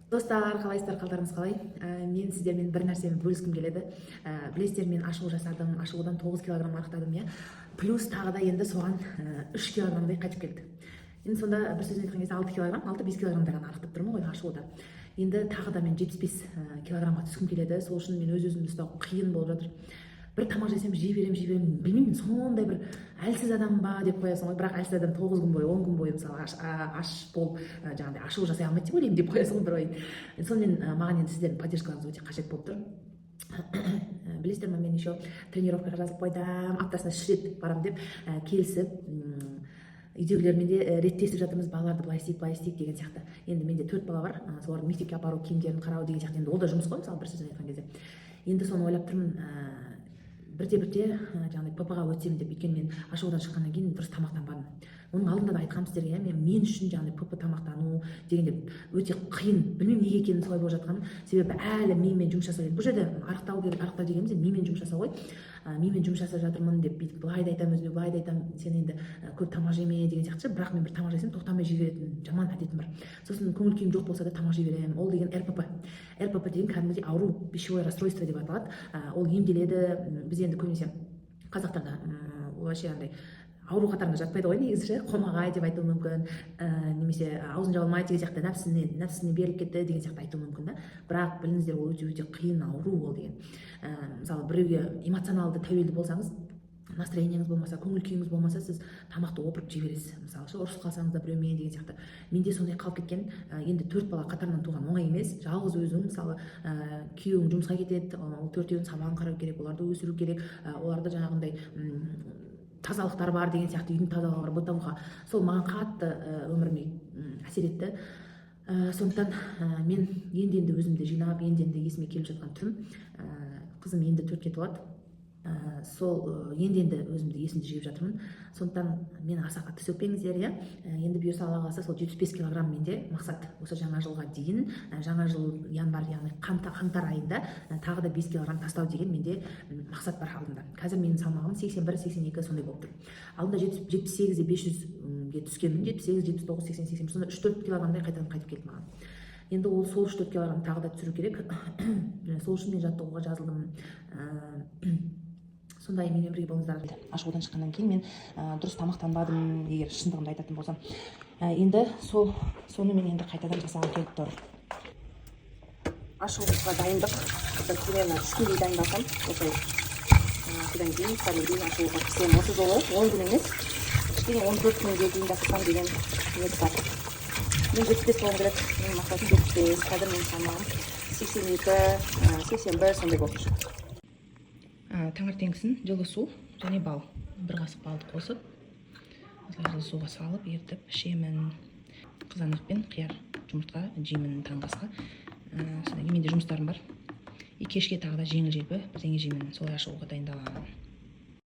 Достар, қалайсыздар, қалдарыңыз қалай? Мен сіздермен бір нәрсені бөліскім келеді. Білесіздер, мен ашылу жасадым, ашылудан 9 килограмм арықтадым, иә. Плюс тағы да енді соған 3 килограммдай қайтып келді. Енді сонда бір сөзбен айтқан кезде 6 килограмм, 6-5 килограммдай ғана арықтап тұрмын ғой ашылуда. Енді тағы да мен 75 килограммға түскім келеді. Сол үшін мен өз-өзімді ұстау қиын болып жатыр. Бір тамақ жесем жей беремін, білмеймін, сондай бір әлсіз адам ба деп қоясың ғой. Бірақ әлсіз адам 9 күн бойы, 10 күн бойы мысалы аш болып, жаңағыдай ашылу жасай алмайды деп ойлаймын деп қоясың ғой бір ойын. Сонымен маған енді сіздердің поддержкаларыңыз өте қажет болып тұр. Білесіздер ме, мен еще тренировкаға жазып қойдым, аптасына 3 рет барамын деп келісіп, үйдегілермен де реттесіп жатырмыз, балаларды былай істейік деген сияқты. Енді менде 4 бала бар, солардың мектепке апару, киімдерін қарау деген сияқты. Енді ол да жұмыс қой, мысалы бір сөзбен айтқан кезде. Енді соны ойлап тұрмын, бірте жаңағыдай ПП-ға өтсем деп. Өйткені мен ашылудан шыққаннан кейін дұрыс тамақтанбадым. Оның алдында да айтқанмын сіздерге, мен үшін жаңағыдай ПП тамақтану дегенде өте қиын. Білмеймін неге екенін солай болып жатқанын. Себебі әлі мимен жұмыс жасау. Бұл жерде арықтау дегеніміз мимен жұмыс жасау ғой. Мимен жұмыс жасап жатырмын деп бүйтіп былай да айтамын өзіме, былай да айтамын, сен енді көп тамақ жеме деген сияқты. Бірақ мен бір тамақ жесем тоқтамай жей беретін жаман әдетім бар. Сосын көңіл күйім жоқ болса да тамақ жей беремін. Ол деген РПП. РПП деген кәдімгідей ауру, пищевое расстройство деп аталады. Ол емделеді. Біз енді көбінесе қазақтарда вообще андай ауру қатарына жатпайды ғой негізі ше, қомағай деп айтуы мүмкін, немесе аузын жаба алмайды деген сияқты, нәпсісіне беріліп кетті деген сияқты айтуы мүмкін да. Бірақ біліңіздер, ол өте қиын ауру ол деген. Мысалы біреуге эмоционалды тәуелді болсаңыз, настроениеңіз болмаса, көңіл күйіңіз болмаса, сіз тамақты опырып жей бересіз. Мысалы ұрысып қалсаңыз да біреумен деген сияқты. Менде сондай қалып кеткен. Енді 4 бала қатарынан туған оңай емес. Жалғыз өзің, мысалы, күйеуің жұмысқа кетеді, ол 4-еуін сабағын қарау керек, оларды өсіру керек, оларды жаңағындай тазалықтар бар деген сияқты, үйдің тазалығы бар, бытовуха. Сол маған қатты өміріме әсер етті. Сондықтан мен енді өзімді жинап, енді есіме келіп жатқан түрім, қызым енді 4-ке толады. Сол енді өзімді есімді жиып жатырмын. Сондықтан мені аса қатты сөкпеңіздер, иә. Енді бұйырса Алла қаласа сол 75 килограмм менде мақсат. Осы жаңа жылға дейін, жаңа жыл январь, яғни қаңтар айында тағы да 5 килограмм тастау деген менде мақсат бар алдымда. Қазір менің салмағым 81-82 сондай болып тұр. Алдында 78-500-ге түскенмін, 78, 79, 80, 80, сонда 3-4 килограммдай қайтып келді маған. Енді ол сол 3-4 килограмм тағы да түсіру керек. Сол үшін мен жаттығуға жазылдым. Сондай менімен бірге болыңыздар. Ашылудан шыққаннан кейін мен дұрыс тамақтанбадым, егер шындығымды айтатын болсам. Енді соны мен енді қайтадан жасағым келіп тұр. Ашылуға дайындық. Примерно 3 күндей дайындалсам, осылай. Содан кейін кәдімгідей ашылуға кірісемін. Осы жолы 10 күн емес, 14 күнге дейін жасасам деген ниет бар. Мен 75 болғым келеді. Менің мақсатым 75. Қазір менің салмағым 82, 81 сондай болып жүр. Таңертеңгісін жылы су және бал, бір қасық балды қосып, жылы суға салып, ертіп ішемін. Қызанақ пен қияр жұмыртқа жеймін таңғы асқа. Содан кейін менде жұмыстарым бар. Кешке тағы да жеңіл желпі бірдеңе жеймін. Солай ашылуға дайындаламын.